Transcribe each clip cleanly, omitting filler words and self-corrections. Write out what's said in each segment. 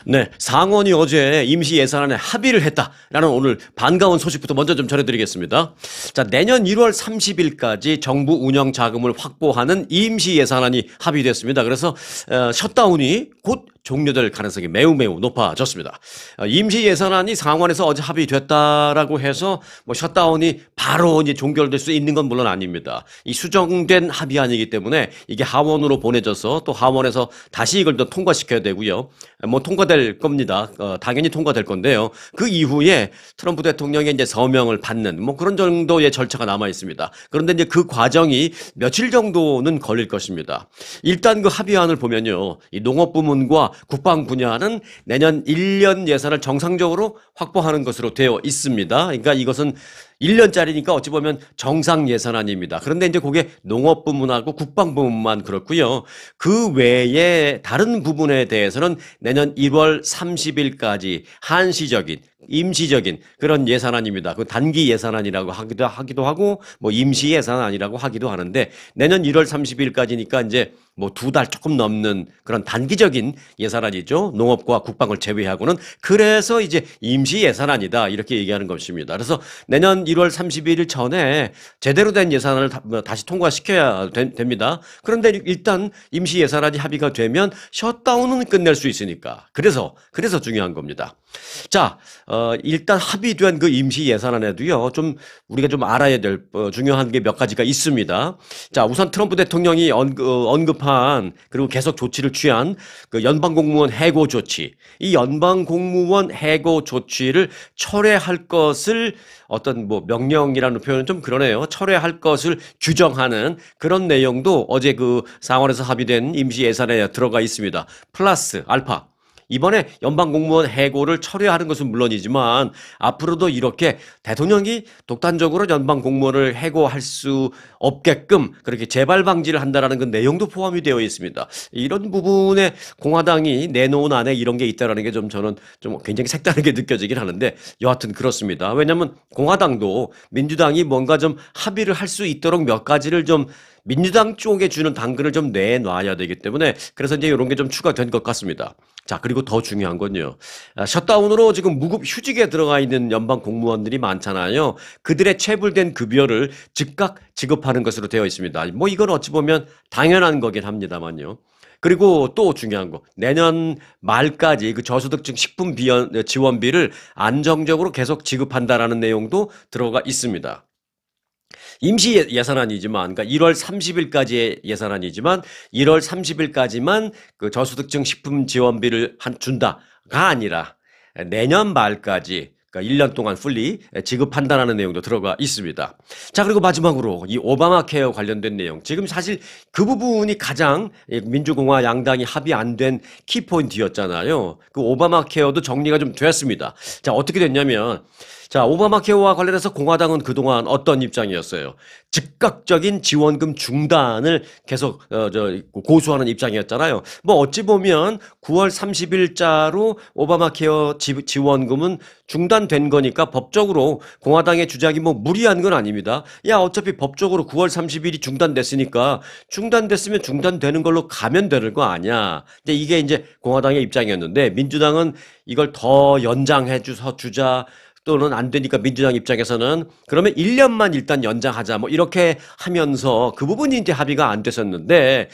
네, 상원이 어제 임시 예산안에 합의를 했다라는 오늘 반가운 소식부터 먼저 좀 전해드리겠습니다. 자, 내년 1월 30일까지 정부 운영 자금을 확보하는 임시 예산안이 합의됐습니다. 그래서 셧다운이 곧 종료될 가능성이 매우 높아졌습니다. 임시 예산안이 상원에서 어제 합의됐다라고 해서 뭐 셧다운이 바로 이제 종결될 수 있는 건 물론 아닙니다. 이 수정된 합의안이기 때문에 이게 하원으로 보내져서 또 하원에서 다시 이걸 또 통과시켜야 되고요. 뭐 통과될 겁니다. 당연히 통과될 건데요. 그 이후에 트럼프 대통령의 이제 서명을 받는 뭐 그런 정도의 절차가 남아 있습니다. 그런데 이제 그 과정이 며칠 정도는 걸릴 것입니다. 일단 그 합의안을 보면요. 이 농업 부문과 국방 분야는 내년 1년 예산을 정상적으로 확보하는 것으로 되어 있습니다. 그러니까 이것은 1년짜리니까 어찌 보면 정상 예산안입니다. 그런데 이제 그게 농업 부문하고 국방 부문만 그렇고요. 그 외에 다른 부분에 대해서는 내년 1월 30일까지 한시적인 임시적인 그런 예산안입니다. 그 단기 예산안이라고 하기도 하고 뭐 임시 예산안이라고 하기도 하는데 내년 1월 30일까지니까 이제 뭐 2달 조금 넘는 그런 단기적인 예산안이죠. 농업과 국방을 제외하고는. 그래서 이제 임시 예산안이다 이렇게 얘기하는 것입니다. 그래서 내년 1월 31일 전에 제대로 된 예산안을 다시 통과시켜야 됩니다. 그런데 일단 임시 예산안이 합의가 되면 셧다운은 끝낼 수 있으니까. 그래서 중요한 겁니다. 자, 일단 합의된 그 임시 예산안에도요, 우리가 좀 알아야 될 중요한 게 몇 가지가 있습니다. 자, 우선 트럼프 대통령이 언급한 그리고 계속 조치를 취한 그 연방공무원 해고 조치. 이 연방공무원 해고 조치를 철회할 것을 어떤 뭐 명령이라는 표현은 좀 그러네요. 철회할 것을 규정하는 그런 내용도 어제 그 상원에서 합의된 임시 예산에 들어가 있습니다. 플러스 알파. 이번에 연방공무원 해고를 철회하는 것은 물론이지만 앞으로도 이렇게 대통령이 독단적으로 연방공무원을 해고할 수 없게끔 그렇게 재발 방지를 한다라는 그 내용도 포함이 되어 있습니다. 이런 부분에 공화당이 내놓은 안에 이런 게 있다라는 게 저는 좀 굉장히 색다르게 느껴지긴 하는데 여하튼 그렇습니다. 왜냐하면 공화당도 민주당이 뭔가 좀 합의를 할 수 있도록 몇 가지를 좀 민주당 쪽에 주는 당근을 좀 내놔야 되기 때문에 그래서 이제 이런 게 좀 추가된 것 같습니다. 자, 그리고 더 중요한 건요. 셧다운으로 지금 무급 휴직에 들어가 있는 연방 공무원들이 많잖아요. 그들의 체불된 급여를 즉각 지급하는 것으로 되어 있습니다. 뭐 이건 어찌 보면 당연한 거긴 합니다만요. 그리고 또 중요한 거. 내년 말까지 그 저소득층 식품 지원비를 안정적으로 계속 지급한다라는 내용도 들어가 있습니다. 임시 예산안이지만, 그러니까 1월 30일까지의 예산안이지만 1월 30일까지만 그 저소득층 식품 지원비를 준다가 아니라 내년 말까지 그러니까 1년 동안 풀리 지급한다라는 내용도 들어가 있습니다. 자, 그리고 마지막으로 이 오바마 케어 관련된 내용. 지금 사실 그 부분이 가장 민주공화 양당이 합의 안 된 키포인트였잖아요. 그 오바마 케어도 정리가 좀 됐습니다. 자, 어떻게 됐냐면 자, 오바마 케어와 관련해서 공화당은 그동안 어떤 입장이었어요? 즉각적인 지원금 중단을 계속 고수하는 입장이었잖아요. 뭐 어찌 보면 9월 30일자로 오바마 케어 지원금은 중단된 거니까 법적으로 공화당의 주장이 뭐 무리한 건 아닙니다. 야, 어차피 법적으로 9월 30일이 중단됐으니까 중단됐으면 중단되는 걸로 가면 되는 거 아니야. 근데 이게 이제 공화당의 입장이었는데 민주당은 이걸 더 연장해 주자. 또는 안 되니까 민주당 입장에서는 그러면 1년만 일단 연장하자 뭐 이렇게 하면서 그 부분이 이제 합의가 안 됐었는데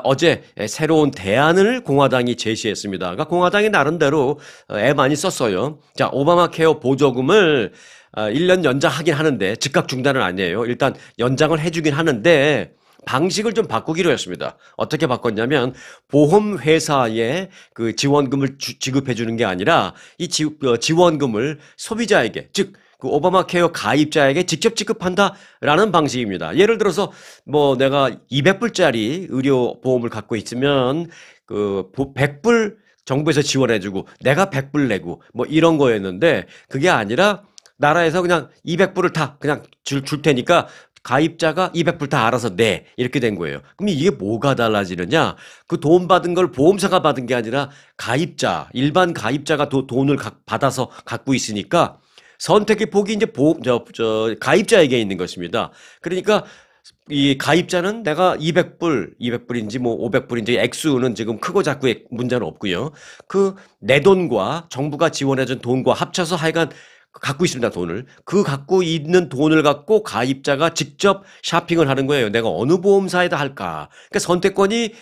어제 새로운 대안을 공화당이 제시했습니다. 그러니까 공화당이 나름대로 애 많이 썼어요. 자, 오바마 케어 보조금을 1년 연장하긴 하는데 즉각 중단은 아니에요. 일단 연장을 해주긴 하는데 방식을 좀 바꾸기로 했습니다. 어떻게 바꿨냐면 보험회사에 그 지원금을 지급해 주는 게 아니라 이 지원금을 소비자에게 즉 그 오바마 케어 가입자에게 직접 지급한다라는 방식입니다. 예를 들어서 뭐 내가 200불짜리 의료 보험을 갖고 있으면 그 100불 정부에서 지원해주고 내가 100불 내고 뭐 이런 거였는데 그게 아니라 나라에서 그냥 200불을 다 그냥 줄 테니까 가입자가 200불 다 알아서 내. 이렇게 된 거예요. 그럼 이게 뭐가 달라지느냐? 그 돈 받은 걸 보험사가 받은 게 아니라 가입자, 일반 가입자가 돈을 받아서 갖고 있으니까 선택의 폭이 이제 가입자에게 있는 것입니다. 그러니까 이 가입자는 내가 200불, 200불인지 뭐 500불인지 액수는 지금 크고 작고의 문제는 없고요. 그 내 돈과 정부가 지원해준 돈과 합쳐서 하여간 갖고 있습니다, 돈을. 그 갖고 있는 돈을 갖고 가입자가 직접 쇼핑을 하는 거예요. 내가 어느 보험사에다 할까? 그러니까 선택권이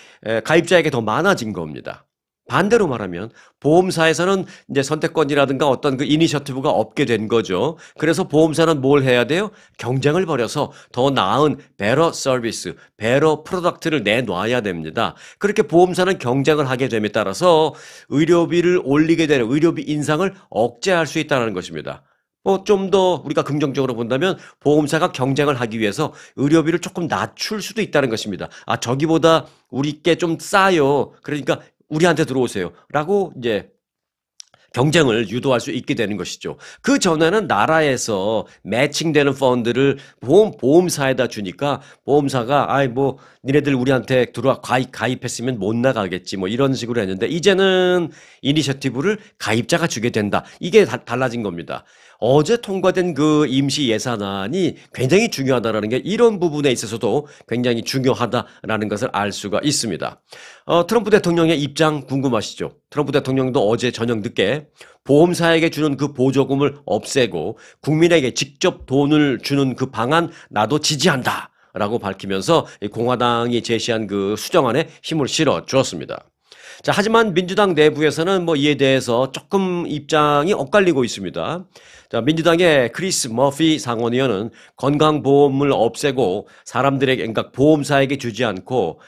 가입자에게 더 많아진 겁니다. 반대로 말하면 보험사에서는 이제 선택권이라든가 어떤 그 이니셔티브가 없게 된 거죠. 그래서 보험사는 뭘 해야 돼요? 경쟁을 벌여서 더 나은 better 서비스, better 프로덕트를 내놔야 됩니다. 그렇게 보험사는 경쟁을 하게 됨에 따라서 의료비를 올리게 되는 의료비 인상을 억제할 수 있다는 것입니다. 좀 더 우리가 긍정적으로 본다면 보험사가 경쟁을 하기 위해서 의료비를 조금 낮출 수도 있다는 것입니다. 아, 저기보다 우리께 좀 싸요. 그러니까 우리한테 들어오세요. 라고 이제 경쟁을 유도할 수 있게 되는 것이죠. 그 전에는 나라에서 매칭되는 펀드를 보험사에다 주니까 보험사가 아이 뭐 니네들 우리한테 들어와 가입했으면 못 나가겠지 뭐 이런 식으로 했는데 이제는 이니셔티브를 가입자가 주게 된다. 이게 달라진 겁니다. 어제 통과된 그 임시 예산안이 굉장히 중요하다라는 게 이런 부분에 있어서도 굉장히 중요하다라는 것을 알 수가 있습니다. 트럼프 대통령의 입장 궁금하시죠? 트럼프 대통령도 어제 저녁 늦게 보험사에게 주는 그 보조금을 없애고 국민에게 직접 돈을 주는 그 방안 나도 지지한다. 라고 밝히면서 공화당이 제시한 그 수정안에 힘을 실어 주었습니다. 자, 하지만 민주당 내부에서는 뭐 이에 대해서 조금 입장이 엇갈리고 있습니다. 자, 민주당의 크리스 머피 상원의원은 건강보험을 없애고 사람들에게, 그러니까 보험사에게 주지 않고,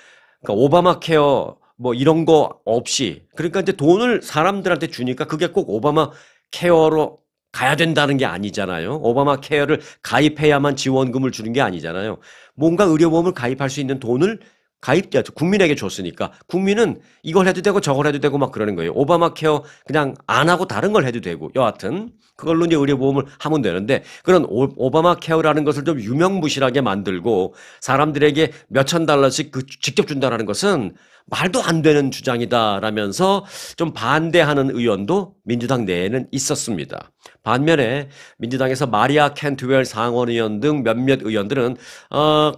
그러니까 오바마 케어 뭐 이런 거 없이, 그러니까 이제 돈을 사람들한테 주니까 그게 꼭 오바마 케어로 가야 된다는 게 아니잖아요. 오바마 케어를 가입해야만 지원금을 주는 게 아니잖아요. 뭔가 의료보험을 가입할 수 있는 돈을 가입자, 국민에게 줬으니까 국민은 이걸 해도 되고 저걸 해도 되고 막 그러는 거예요. 오바마 케어 그냥 안 하고 다른 걸 해도 되고 여하튼 그걸로 이제 의료보험을 하면 되는데 그런 오바마 케어라는 것을 좀 유명무실하게 만들고 사람들에게 몇천 달러씩 그 직접 준다라는 것은 말도 안 되는 주장이다라면서 좀 반대하는 의원도 민주당 내에는 있었습니다. 반면에 민주당에서 마리아 캔트웰 상원의원 등 몇몇 의원들은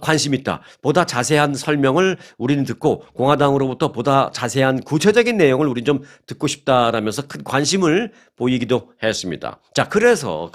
관심 있다. 보다 자세한 설명을 우리는 듣고 공화당으로부터 보다 자세한 구체적인 내용을 우리 좀 듣고 싶다라면서 큰 관심을 보이기도 했습니다. 자, 그래서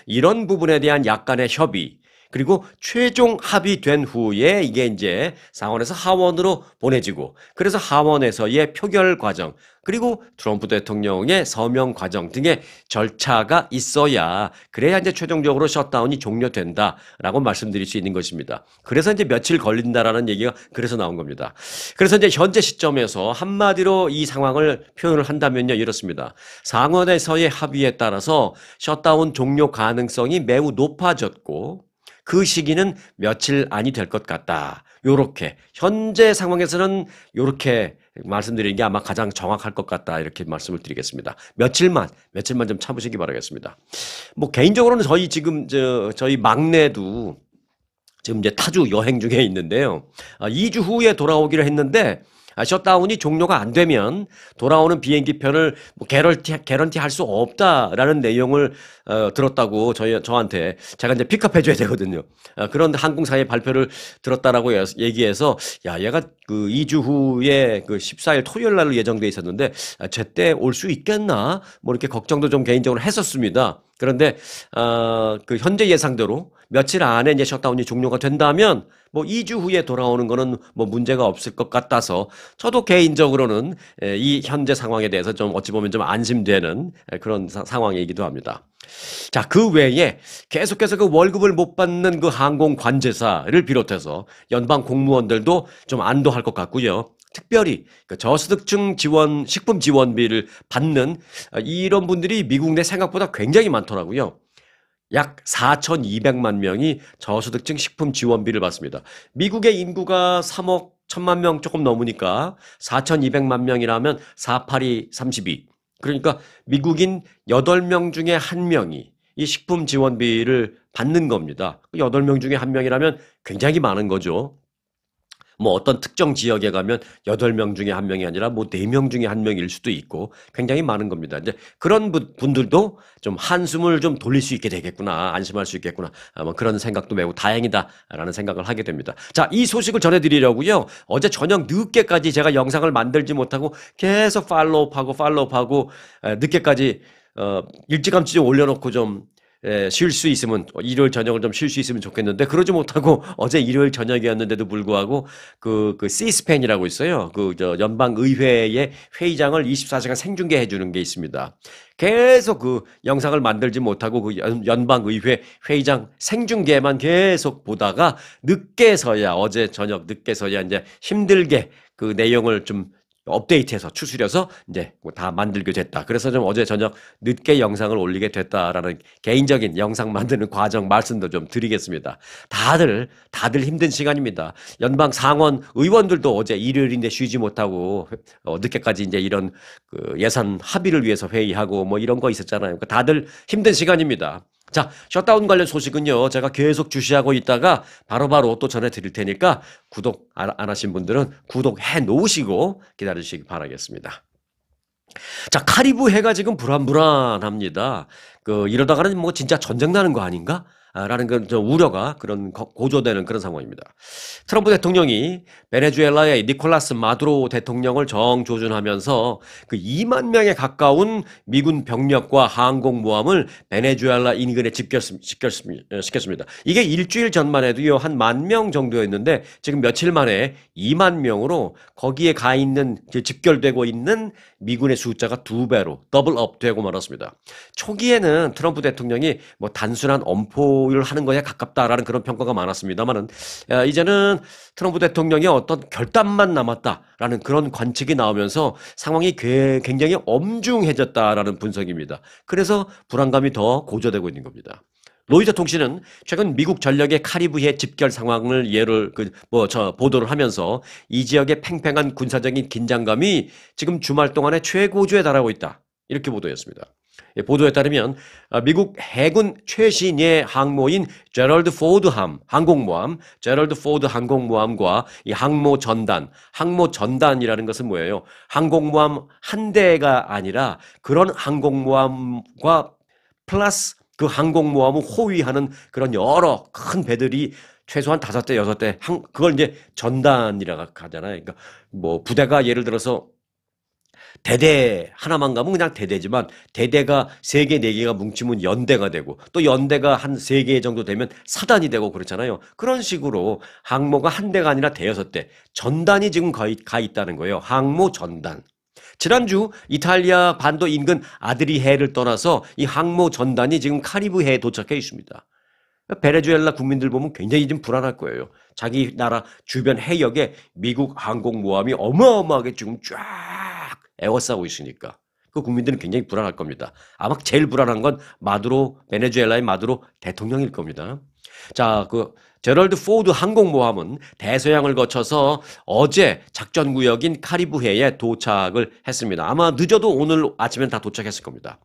이런 부분에 대한 약간의 협의 그리고 최종 합의된 후에 이게 이제 상원에서 하원으로 보내지고 그래서 하원에서의 표결 과정 그리고 트럼프 대통령의 서명 과정 등의 절차가 있어야 그래야 이제 최종적으로 셧다운이 종료된다라고 말씀드릴 수 있는 것입니다. 그래서 이제 며칠 걸린다라는 얘기가 그래서 나온 겁니다. 그래서 이제 현재 시점에서 한마디로 이 상황을 표현을 한다면요 이렇습니다. 상원에서의 합의에 따라서 셧다운 종료 가능성이 매우 높아졌고 그 시기는 며칠 안이 될 것 같다. 요렇게 현재 상황에서는 요렇게 말씀드리는 게 아마 가장 정확할 것 같다. 이렇게 말씀을 드리겠습니다. 며칠만 좀 참으시기 바라겠습니다. 뭐 개인적으로는 저희 막내도 지금 이제 타주 여행 중에 있는데요. 2주 후에 돌아오기로 했는데 셧다운이 종료가 안 되면 돌아오는 비행기편을 뭐 개런티 할 수 없다라는 내용을 들었다고 저한테 제가 이제 픽업해 줘야 되거든요. 그런 항공사의 발표를 들었다라고 얘기해서 야, 얘가 그 2주 후에 그 14일 토요일 날로 예정돼 있었는데 제때 올 수 있겠나? 뭐 이렇게 걱정도 좀 개인적으로 했었습니다. 그런데 그 현재 예상대로 며칠 안에 이제 셧다운이 종료가 된다면 뭐 2주 후에 돌아오는 거는 뭐 문제가 없을 것 같아서 저도 개인적으로는 이 현재 상황에 대해서 좀 어찌 보면 좀 안심되는 그런 상황이기도 합니다. 자, 그 외에 계속해서 그 월급을 못 받는 그 항공 관제사를 비롯해서 연방 공무원들도 좀 안도할 것 같고요. 특별히 그 저소득층 지원, 식품 지원비를 받는 이런 분들이 미국 내 생각보다 굉장히 많더라고요. 약 4,200만 명이 저소득층 식품 지원비를 받습니다. 미국의 인구가 3억 1천만 명 조금 넘으니까 4,200만 명이라면 482, 32. 그러니까 미국인 8명 중에 1명이 이 식품 지원비를 받는 겁니다. 8명 중에 1명이라면 굉장히 많은 거죠. 뭐 어떤 특정 지역에 가면 8명 중에 1명이 아니라 뭐 4명 중에 1명일 수도 있고 굉장히 많은 겁니다. 이제 그런 분들도 좀 한숨을 좀 돌릴 수 있게 되겠구나. 안심할 수 있겠구나. 뭐 그런 생각도 매우 다행이다라는 생각을 하게 됩니다. 자, 이 소식을 전해드리려고요. 어제 저녁 늦게까지 제가 영상을 만들지 못하고 계속 팔로우하고 늦게까지 일찌감치 좀 올려놓고 좀 쉴 수 있으면 일요일 저녁을 좀 쉴 수 있으면 좋겠는데 그러지 못하고 어제 일요일 저녁이었는데도 불구하고 그 C스팬이라고 있어요. 저 연방 의회의 회의장을 24시간 생중계해 주는 게 있습니다. 계속 그 영상을 만들지 못하고 그 연방 의회 회의장 생중계만 계속 보다가 늦게서야 어제 저녁 늦게서야 이제 힘들게 그 내용을 좀 업데이트해서 추스려서 이제 다 만들게 됐다. 그래서 좀 어제 저녁 늦게 영상을 올리게 됐다라는 개인적인 영상 만드는 과정 말씀도 좀 드리겠습니다. 다들 힘든 시간입니다. 연방 상원 의원들도 어제 일요일인데 쉬지 못하고 늦게까지 이제 이런 그 예산 합의를 위해서 회의하고 뭐 이런 거 있었잖아요. 그러니까 다들 힘든 시간입니다. 자, 셧다운 관련 소식은요, 제가 계속 주시하고 있다가 바로바로 또 전해드릴 테니까 구독 안 하신 분들은 구독해 놓으시고 기다리시기 바라겠습니다. 자, 카리브 해가 지금 불안합니다. 이러다가는 뭐 진짜 전쟁 나는 거 아닌가? 라는 그런 우려가 고조되는 그런 상황입니다. 트럼프 대통령이 베네수엘라의 니콜라스 마두로 대통령을 정조준하면서 그 2만 명에 가까운 미군 병력과 항공모함을 베네수엘라 인근에 시켰습니다. 이게 일주일 전만 해도요, 한 10,000명 정도였는데 지금 며칠 만에 2만 명으로 거기에 가 있는, 집결되고 있는 미군의 숫자가 2배로 더블업 되고 말았습니다. 초기에는 트럼프 대통령이 뭐 단순한 엄포를 하는 거에 가깝다라는 그런 평가가 많았습니다만은 이제는 트럼프 대통령의 어떤 결단만 남았다라는 그런 관측이 나오면서 상황이 굉장히 엄중해졌다라는 분석입니다. 그래서 불안감이 더 고조되고 있는 겁니다. 로이터 통신은 최근 미국 전력의 카리브해 집결 상황을 보도를 하면서 이 지역의 팽팽한 군사적인 긴장감이 지금 주말 동안에 최고조에 달하고 있다. 이렇게 보도했습니다. 보도에 따르면 미국 해군 최신의 항모인 제럴드 포드 항공모함, 제럴드 포드 항공모함과 이 항모전단이라는 것은 뭐예요? 항공모함 한 대가 아니라 그런 항공모함과 플러스 그 항공모함을 호위하는 그런 여러 큰 배들이 최소한 5대, 6대, 그걸 이제 전단이라고 하잖아요. 그러니까 뭐 부대가 예를 들어서 대대 하나만 가면 그냥 대대지만 대대가 3개, 4개가 뭉치면 연대가 되고 또 연대가 한 3개 정도 되면 사단이 되고 그렇잖아요. 그런 식으로 항모가 한 대가 아니라 대여섯 대, 전단이 지금 거의 가 있다는 거예요. 항모 전단. 지난주 이탈리아 반도 인근 아드리해를 떠나서 이 항모 전단이 지금 카리브해에 도착해 있습니다. 베네수엘라 국민들 보면 굉장히 좀 불안할 거예요. 자기 나라 주변 해역에 미국 항공모함이 어마어마하게 지금 쫙 에워싸고 있으니까 그 국민들은 굉장히 불안할 겁니다. 아마 제일 불안한 건 베네수엘라의 마두로 대통령일 겁니다. 자, 제럴드 포드 항공모함은 대서양을 거쳐서 어제 작전구역인 카리브해에 도착을 했습니다. 아마 늦어도 오늘 아침엔 다 도착했을 겁니다.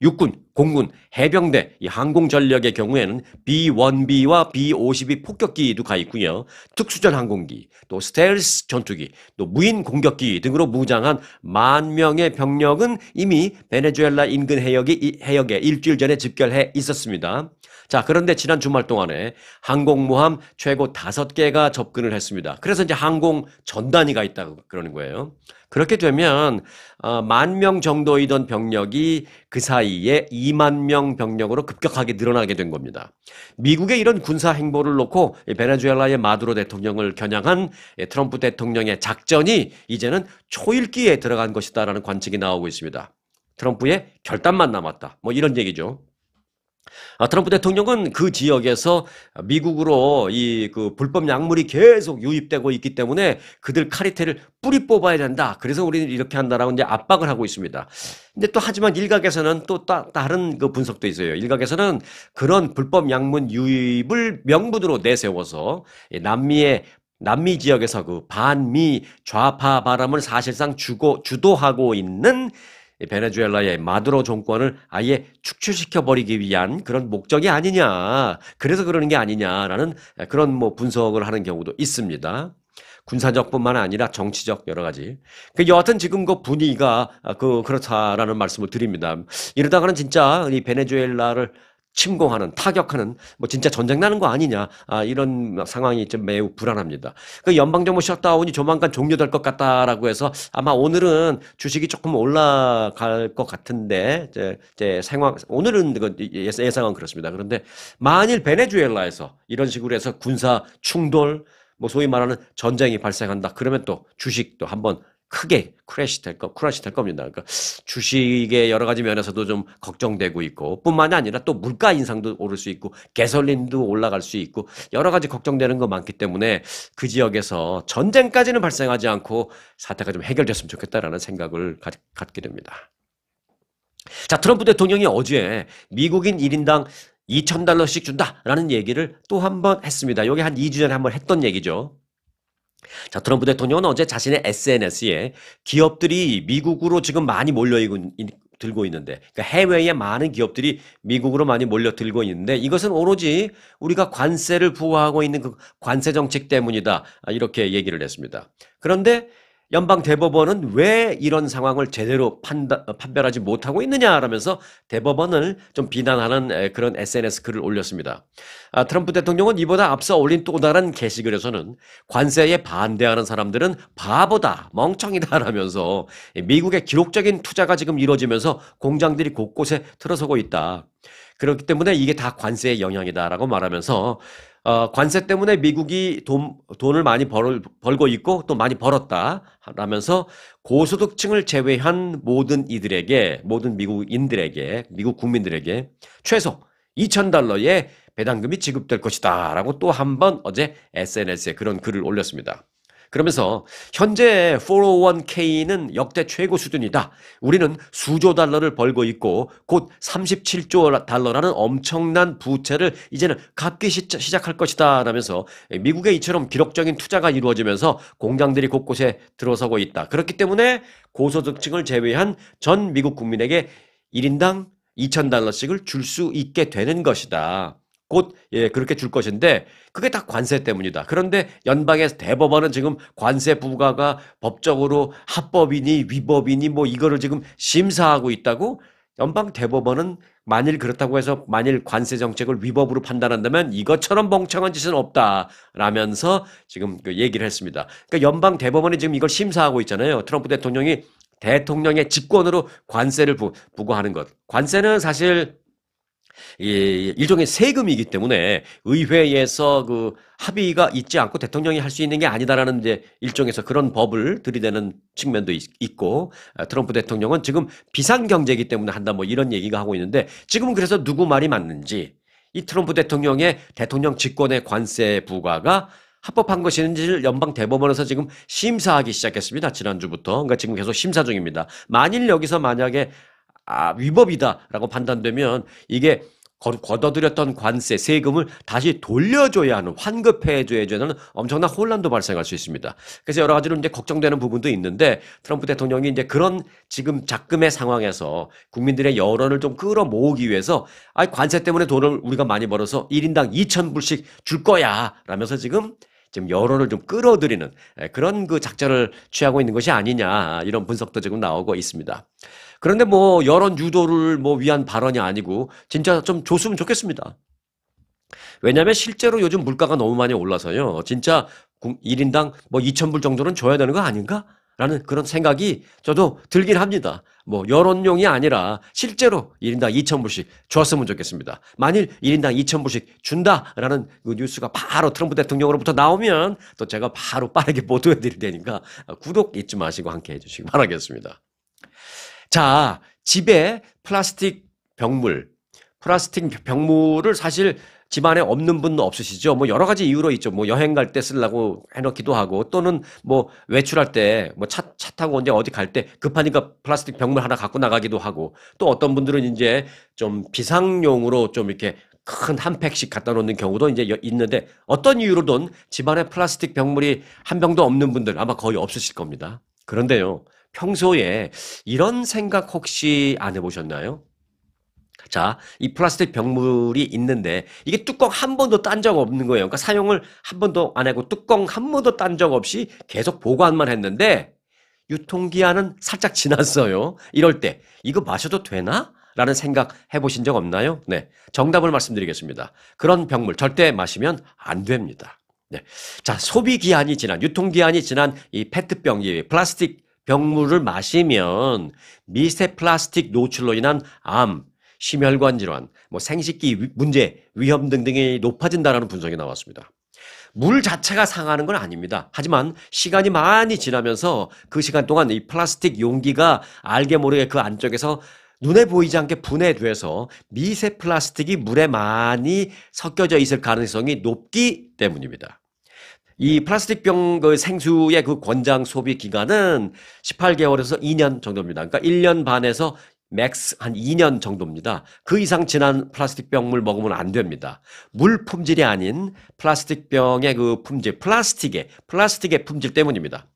육군, 공군, 해병대, 이 항공전력의 경우에는 B-1B와 B-52 폭격기도 가 있고요. 특수전 항공기, 또 스텔스 전투기, 또 무인 공격기 등으로 무장한 10,000명의 병력은 이미 베네수엘라 인근 해역에 일주일 전에 집결해 있었습니다. 자, 그런데 지난 주말 동안에 항공모함 최고 5개가 접근을 했습니다. 그래서 이제 항공 전단이 가 있다고 그러는 거예요. 그렇게 되면 10,000명 정도이던 병력이 그 사이에 20,000명 병력으로 급격하게 늘어나게 된 겁니다. 미국의 이런 군사 행보를 놓고 베네수엘라의 마두로 대통령을 겨냥한 트럼프 대통령의 작전이 이제는 초읽기에 들어간 것이다라는 관측이 나오고 있습니다. 트럼프의 결단만 남았다. 뭐 이런 얘기죠. 트럼프 대통령은 그 지역에서 미국으로 그 불법 약물이 계속 유입되고 있기 때문에 그들 카리텔을 뿌리 뽑아야 된다. 그래서 우리는 이렇게 한다라고 이제 압박을 하고 있습니다. 근데 또 하지만 일각에서는 또 다른 그 분석도 있어요. 일각에서는 그런 불법 약물 유입을 명분으로 내세워서 남미 지역에서 그 반미 좌파 바람을 사실상 주도하고 있는 베네수엘라의 마두로 정권을 아예 축출시켜버리기 위한 그런 목적이 아니냐. 그래서 그러는 게 아니냐라는 그런 뭐 분석을 하는 경우도 있습니다. 군사적뿐만 아니라 정치적 여러 가지. 여하튼 지금 그 분위기가 그렇다라는 말씀을 드립니다. 이러다가는 진짜 이 베네수엘라를 침공하는 타격하는 뭐 진짜 전쟁 나는 거 아니냐 이런 상황이 좀 매우 불안합니다. 연방정부 셧다운이 조만간 종료될 것 같다라고 해서 아마 오늘은 주식이 조금 올라갈 것 같은데 제 상황 오늘은 예상은 그렇습니다. 그런데 만일 베네수엘라에서 이런 식으로 해서 군사 충돌 뭐 소위 말하는 전쟁이 발생한다. 그러면 또 주식도 한번 크게 크래시 될 겁니다. 그러니까 주식의 여러 가지 면에서도 좀 걱정되고 있고, 뿐만이 아니라 또 물가 인상도 오를 수 있고, 가솔린도 올라갈 수 있고, 여러 가지 걱정되는 거 많기 때문에 그 지역에서 전쟁까지는 발생하지 않고 사태가 좀 해결됐으면 좋겠다라는 생각을 갖게 됩니다. 자, 트럼프 대통령이 어제 미국인 1인당 $2,000씩 준다라는 얘기를 또 한 번 했습니다. 이게 한 2주 전에 한 번 했던 얘기죠. 자, 트럼프 대통령은 어제 자신의 SNS에 기업들이 미국으로 지금 많이 들고 있는데, 그러니까 해외에 많은 기업들이 미국으로 많이 몰려들고 있는데, 이것은 오로지 우리가 관세를 부과하고 있는 그 관세 정책 때문이다. 이렇게 얘기를 했습니다. 그런데 연방 대법원은 왜 이런 상황을 제대로 판별하지 못하고 있느냐라면서 대법원을 좀 비난하는 그런 SNS 글을 올렸습니다. 트럼프 대통령은 이보다 앞서 올린 또 다른 게시글에서는 관세에 반대하는 사람들은 바보다, 멍청이다라면서 미국의 기록적인 투자가 지금 이루어지면서 공장들이 곳곳에 틀어서고 있다. 그렇기 때문에 이게 다 관세의 영향이다라고 말하면서 관세 때문에 미국이 돈을 많이 벌고 있고 또 많이 벌었다 라면서 고소득층을 제외한 모든 미국인들에게, 미국 국민들에게 최소 $2,000의 배당금이 지급될 것이다 라고 또 한 번 어제 SNS에 그런 글을 올렸습니다. 그러면서 현재 401k는 역대 최고 수준이다. 우리는 수조 달러를 벌고 있고 곧 37조 달러라는 엄청난 부채를 이제는 갚기 시작할 것이다 라면서 미국에 이처럼 기록적인 투자가 이루어지면서 공장들이 곳곳에 들어서고 있다. 그렇기 때문에 고소득층을 제외한 전 미국 국민에게 1인당 $2,000씩을 줄 수 있게 되는 것이다. 곧 그렇게 줄 것인데 그게 다 관세 때문이다. 그런데 연방의 대법원은 지금 관세 부과가 법적으로 합법이니 위법이니 뭐 이거를 지금 심사하고 있다고. 연방 대법원은 만일 그렇다고 해서 만일 관세 정책을 위법으로 판단한다면 이것처럼 멍청한 짓은 없다라면서 지금 그 얘기를 했습니다. 그러니까 연방 대법원이 지금 이걸 심사하고 있잖아요. 트럼프 대통령이 대통령의 직권으로 관세를 부과하는 것. 관세는 사실 일종의 세금이기 때문에 의회에서 그 합의가 있지 않고 대통령이 할 수 있는 게 아니다라는 이제 일종에서 그런 법을 들이대는 측면도 있고, 트럼프 대통령은 지금 비상경제이기 때문에 한다 뭐 이런 얘기가 하고 있는데, 지금은 그래서 누구 말이 맞는지, 이 트럼프 대통령의 대통령 직권의 관세 부과가 합법한 것인지를 연방 대법원에서 지금 심사하기 시작했습니다. 지난주부터. 그러니까 지금 계속 심사 중입니다. 만일 여기서 만약에 위법이다라고 판단되면 이게 걷어들였던 관세, 세금을 다시 돌려줘야 하는, 환급해줘야 하는 엄청난 혼란도 발생할 수 있습니다. 그래서 여러 가지로 이제 걱정되는 부분도 있는데, 트럼프 대통령이 이제 그런 지금 작금의 상황에서 국민들의 여론을 좀 끌어모으기 위해서 관세 때문에 돈을 우리가 많이 벌어서 1인당 2,000불씩 줄 거야 라면서 지금 여론을 좀 끌어들이는 그런 그 작전을 취하고 있는 것이 아니냐, 이런 분석도 지금 나오고 있습니다. 그런데 뭐 여론 유도를 위한 발언이 아니고 진짜 좀 줬으면 좋겠습니다. 왜냐하면 실제로 요즘 물가가 너무 많이 올라서요. 진짜 1인당 2,000불 정도는 줘야 되는 거 아닌가? 라는 그런 생각이 저도 들긴 합니다. 여론용이 아니라 실제로 1인당 2,000불씩 줬으면 좋겠습니다. 만일 1인당 2,000불씩 준다라는 그 뉴스가 바로 트럼프 대통령으로부터 나오면 또 제가 바로 빠르게 보도해 드릴 테니까 구독 잊지 마시고 함께 해주시기 바라겠습니다. 자, 집에 플라스틱 병물을 사실 집안에 없는 분도 없으시죠? 여러 가지 이유로 있죠. 여행 갈 때 쓰려고 해놓기도 하고, 또는 외출할 때, 차 타고 이제 어디 갈 때 급하니까 플라스틱 병물 하나 갖고 나가기도 하고, 또 어떤 분들은 이제 좀 비상용으로 좀 이렇게 큰 한 팩씩 갖다 놓는 경우도 이제 있는데, 어떤 이유로든 집안에 플라스틱 병물이 한 병도 없는 분들 아마 거의 없으실 겁니다. 그런데요, 평소에 이런 생각 혹시 안 해보셨나요? 자, 이 플라스틱 병물이 있는데 이게 뚜껑 한 번도 딴 적 없는 거예요. 그러니까 사용을 한 번도 안 하고 뚜껑 한 번도 딴 적 없이 계속 보관만 했는데 유통기한은 살짝 지났어요. 이럴 때 이거 마셔도 되나? 라는 생각 해보신 적 없나요? 네, 정답을 말씀드리겠습니다. 그런 병물 절대 마시면 안 됩니다. 네, 자, 소비기한이 지난, 유통기한이 지난 이 페트병, 이 플라스틱 병물을 마시면 미세 플라스틱 노출로 인한 암, 심혈관 질환, 뭐 생식기 문제, 위험 등등이 높아진다는 분석이 나왔습니다. 물 자체가 상하는 건 아닙니다. 하지만 시간이 많이 지나면서 그 시간 동안 이 플라스틱 용기가 알게 모르게 그 안쪽에서 눈에 보이지 않게 분해돼서 미세 플라스틱이 물에 많이 섞여져 있을 가능성이 높기 때문입니다. 이 플라스틱 병 그 생수의 그 권장 소비 기간은 18개월에서 2년 정도입니다. 그러니까 1년 반에서 맥스 한 2년 정도입니다. 그 이상 지난 플라스틱 병물 먹으면 안 됩니다. 물 품질이 아닌 플라스틱 병의 그 품질, 플라스틱의 품질 때문입니다.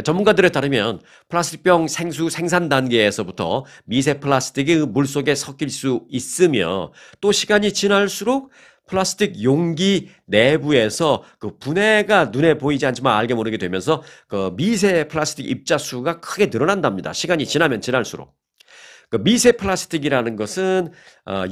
전문가들에 따르면 플라스틱 병 생수 생산 단계에서부터 미세 플라스틱이 물 속에 섞일 수 있으며 또 시간이 지날수록 플라스틱 용기 내부에서 그 분해가 눈에 보이지 않지만 알게 모르게 되면서 그 미세 플라스틱 입자수가 크게 늘어난답니다. 시간이 지나면 지날수록. 그 미세 플라스틱이라는 것은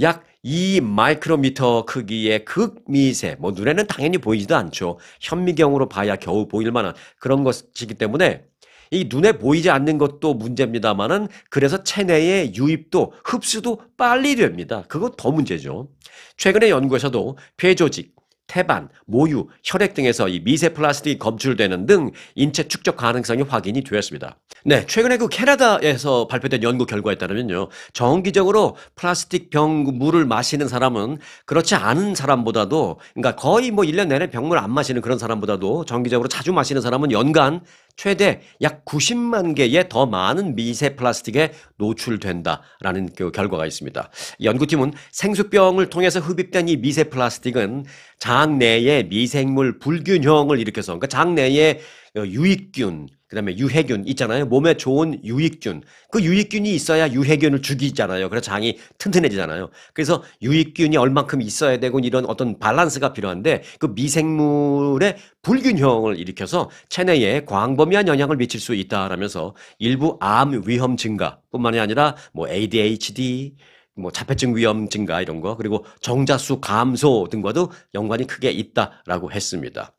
약 2 마이크로미터 크기의 극미세, 뭐 눈에는 당연히 보이지도 않죠. 현미경으로 봐야 겨우 보일 만한 그런 것이기 때문에 이 눈에 보이지 않는 것도 문제입니다만은 그래서 체내의 유입도 흡수도 빨리 됩니다. 그거 더 문제죠. 최근의 연구에서도 폐조직, 태반, 모유, 혈액 등에서 이 미세 플라스틱이 검출되는 등 인체 축적 가능성이 확인이 되었습니다. 네, 최근에 그 캐나다에서 발표된 연구 결과에 따르면요, 정기적으로 플라스틱 병 물을 마시는 사람은 그렇지 않은 사람보다도, 그러니까 거의 뭐 1년 내내 병물 안 마시는 그런 사람보다도 정기적으로 자주 마시는 사람은 연간 최대 약 90만 개의 더 많은 미세 플라스틱에 노출된다라는 그 결과가 있습니다. 연구팀은 생수병을 통해서 흡입된 이 미세 플라스틱은 장 내에 미생물 불균형을 일으켜서, 그러니까 장 내에 유익균, 그다음에 유해균 있잖아요. 몸에 좋은 유익균. 그 유익균이 있어야 유해균을 죽이잖아요. 그래서 장이 튼튼해지잖아요. 그래서 유익균이 얼만큼 있어야 되고 이런 어떤 밸런스가 필요한데 그 미생물의 불균형을 일으켜서 체내에 광범위한 영향을 미칠 수 있다라면서 일부 암 위험 증가뿐만이 아니라 뭐 ADHD, 뭐 자폐증 위험 증가 이런 거, 그리고 정자수 감소 등과도 연관이 크게 있다라고 했습니다.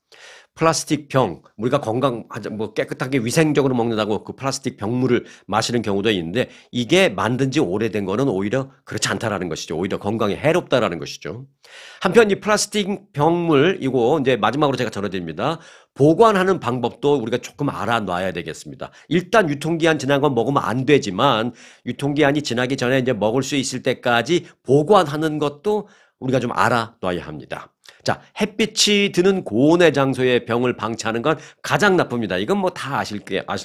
플라스틱 병, 우리가 뭐 깨끗하게 위생적으로 먹는다고 그 플라스틱 병물을 마시는 경우도 있는데 이게 만든 지 오래된 거는 오히려 그렇지 않다라는 것이죠. 오히려 건강에 해롭다라는 것이죠. 한편 이 플라스틱 병물, 이거 이제 마지막으로 제가 전해드립니다. 보관하는 방법도 우리가 조금 알아놔야 되겠습니다. 일단 유통기한 지난 건 먹으면 안 되지만 유통기한이 지나기 전에 이제 먹을 수 있을 때까지 보관하는 것도 우리가 좀 알아놔야 합니다. 자, 햇빛이 드는 고온의 장소에 병을 방치하는 건 가장 나쁩니다. 이건 뭐 다 아실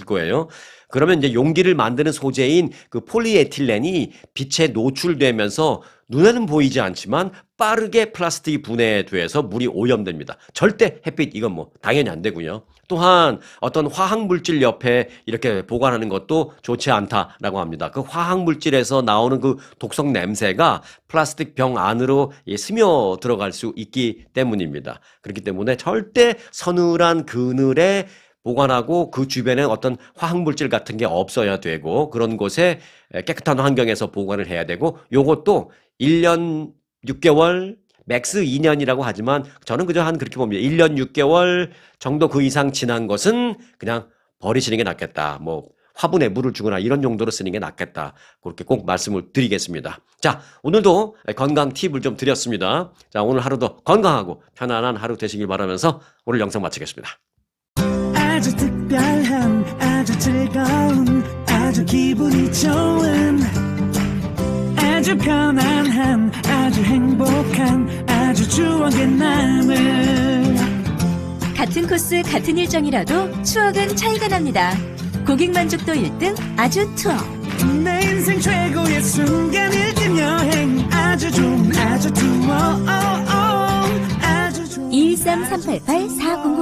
거예요. 그러면 이제 용기를 만드는 소재인 그 폴리에틸렌이 빛에 노출되면서 눈에는 보이지 않지만 빠르게 플라스틱이 분해돼서 물이 오염됩니다. 절대 햇빛 이건 뭐 당연히 안 되고요. 또한 어떤 화학물질 옆에 이렇게 보관하는 것도 좋지 않다라고 합니다. 그 화학물질에서 나오는 그 독성 냄새가 플라스틱 병 안으로 스며 들어갈 수 있기 때문입니다. 그렇기 때문에 절대 서늘한 그늘에 보관하고 그 주변에 어떤 화학물질 같은 게 없어야 되고 그런 곳에 깨끗한 환경에서 보관을 해야 되고 요것도 1년 6개월 맥스 2년이라고 하지만 저는 그저 한 그렇게 봅니다. 1년 6개월 정도 그 이상 지난 것은 그냥 버리시는 게 낫겠다. 뭐 화분에 물을 주거나 이런 정도로 쓰는 게 낫겠다. 그렇게 꼭 말씀을 드리겠습니다. 자, 오늘도 건강 팁을 좀 드렸습니다. 자, 오늘 하루도 건강하고 편안한 하루 되시길 바라면서 오늘 영상 마치겠습니다. 아주 특별한, 아주 즐거운, 아주 기분이 좋은, 아주 편안한, 아주 행복한, 아주 추억의 남을. 같은 코스 같은 일정이라도 추억은 차이가 납니다. 고객 만족도 1등 아주 투어. 내 인생 최고의 순간 1등 여행 아주 좋은 아주 투어. 아주 좋은 213-388-40